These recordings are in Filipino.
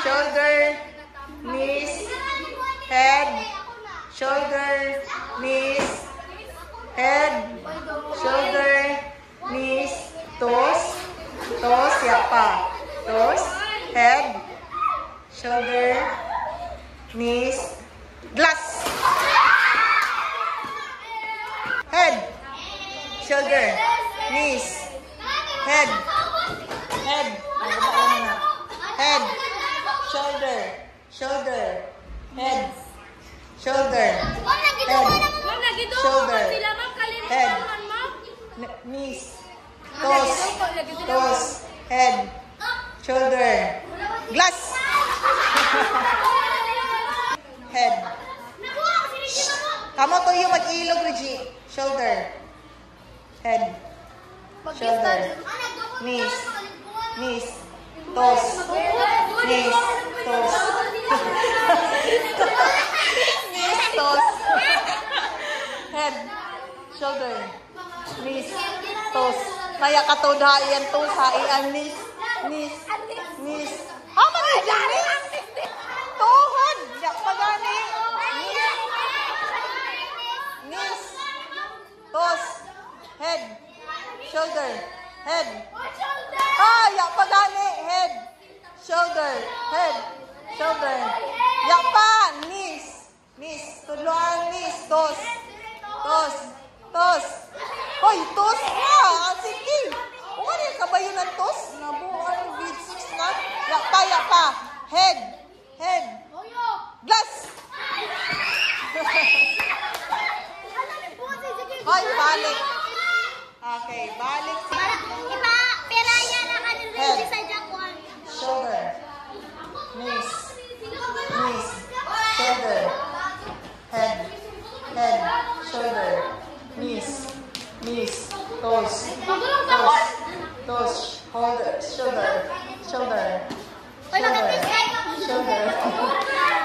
shoulder, knees, head, shoulder, knees, head, shoulder, knees, toes, toes, yapa, toes, head, shoulder, knees, glass, head, shoulder, knees, head, head, head, shoulder, shoulder, head, shoulder, head, shoulder, head, knees, toes, toes, head, shoulder, glass, head. Kamu to yung mag-ilog, Reggie. Shoulder, head, shoulder, knees, knees, toes, knees, toes, knees, toes, head, shoulder, knees, toes. Kaya katudha iyan toes ha, iyan knees, knees, knees. Ah, mag-iyan knees? Tuhod, yak pa gani. Knees, toes, head, shoulder, head. Ah, yak pa gani, head, shoulder, head, shoulder. Yak pa, knees, knees, tudloan knees, toes, toes, toes. Hoy, toes na, sige. Ano yung kabayo ng toes? Nabuhan, grade 6 na. Yak pa, head, head, glass. Hoy, balik. Okay, balik. Head, shoulder, knees, knees, shoulder, head, head, shoulder, knees, knees, toes, toes, toes, shoulder, shoulder, shoulder, shoulder, shoulder.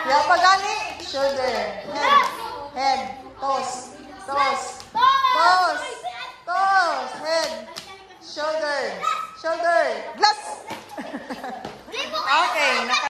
Ya, pagani, shoulder, head, head, toes, toes,